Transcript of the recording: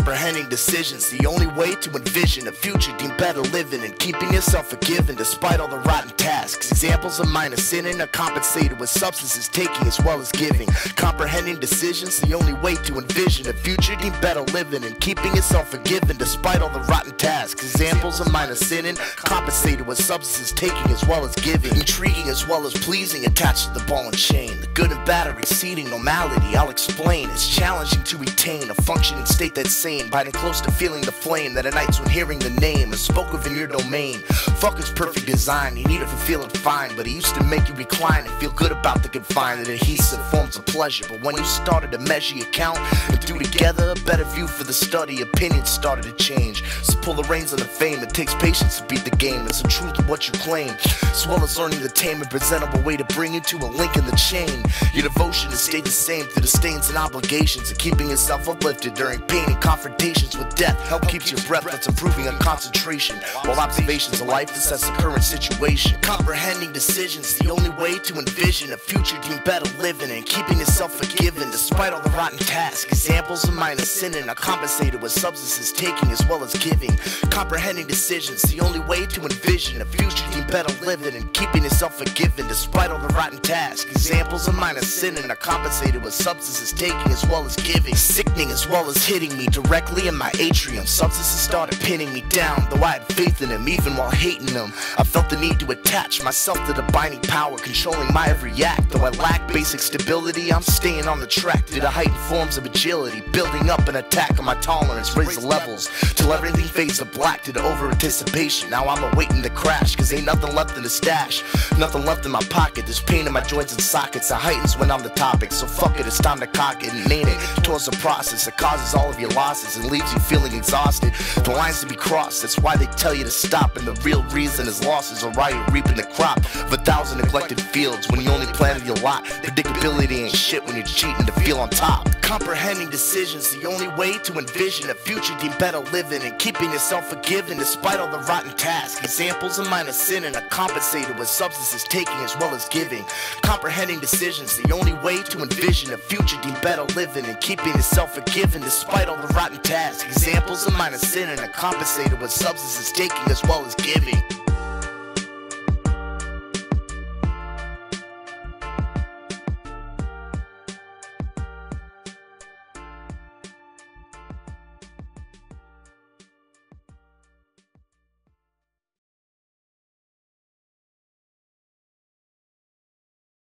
Comprehending decisions, the only way to envision a future deemed better living, and keeping yourself forgiven despite all the rotten tasks. Examples of minor sinning are compensated with substances taking as well as giving. Comprehending decisions, the only way to envision a future deemed better living, and keeping yourself forgiven despite all the rotten tasks. Examples of minor sinning compensated with substances taking as well as giving. Intriguing as well as pleasing, attached to the ball and chain. The good and bad are exceeding normality, I'll explain. It's challenging to retain a functioning state that's sane, biting close to feeling the flame that ignites when hearing the name is spoken of in your domain. Fuck his perfect design, you need it for feeling fine, but it used to make you recline and feel good about the confined. The adhesive forms of pleasure, but when you started to measure your count and do together a better view for the study, opinions started to change. So pull the reins on the fame, it takes patience to beat the game. It's the truth of what you claim, as well as learning the tame and presentable way to bring you to a link in the chain. Your devotion has stayed the same through the stains and obligations of keeping yourself uplifted during pain and confrontations with death. Help keeps your breath, that's improving on concentration, while observations of life assess the current situation. Comprehending decisions, the only way to envision a future deemed better living, and keeping yourself forgiven despite all the rotten tasks. Examples of minor sinning are compensated with substances taking as well as giving. Comprehending decisions, the only way to envision a future deemed better living, and keeping yourself forgiven despite all the rotten tasks. Examples of minor sinning are compensated with substances taking as well as giving. Sickening as well as hitting me directly in my atrium. Substances started pinning me down, though I had faith in them even while hating them. I felt the need to attach myself to the binding power controlling my every act. Though I lack basic stability, I'm staying on the track to the heightened forms of agility, building up an attack on my tolerance, raise the levels till everything fades to black to the over anticipation. Now I'm awaiting the crash, cause ain't nothing left in the stash, nothing left in my pocket. There's pain in my joints and sockets, it heightens when I'm the topic. So fuck it, it's time to cock it and name it towards the process that causes all of your losses and leaves you feeling exhausted. The lines to be crossed, that's why they tell you to stop, and the real reason is losses, or why you're reaping the crop of 1,000 neglected fields when you only planted your lot. Predictability ain't shit when you're cheating to feel on top. Comprehending decisions, the only way to envision a future deemed better living, and keeping yourself forgiven despite all the rotten tasks. Examples of minor sinning are compensated with substances taking as well as giving. Comprehending decisions, the only way to envision a future deemed better living, and keeping yourself forgiven despite all the rotten tasks. Examples of minor sinning are compensated with substances taking as well as giving.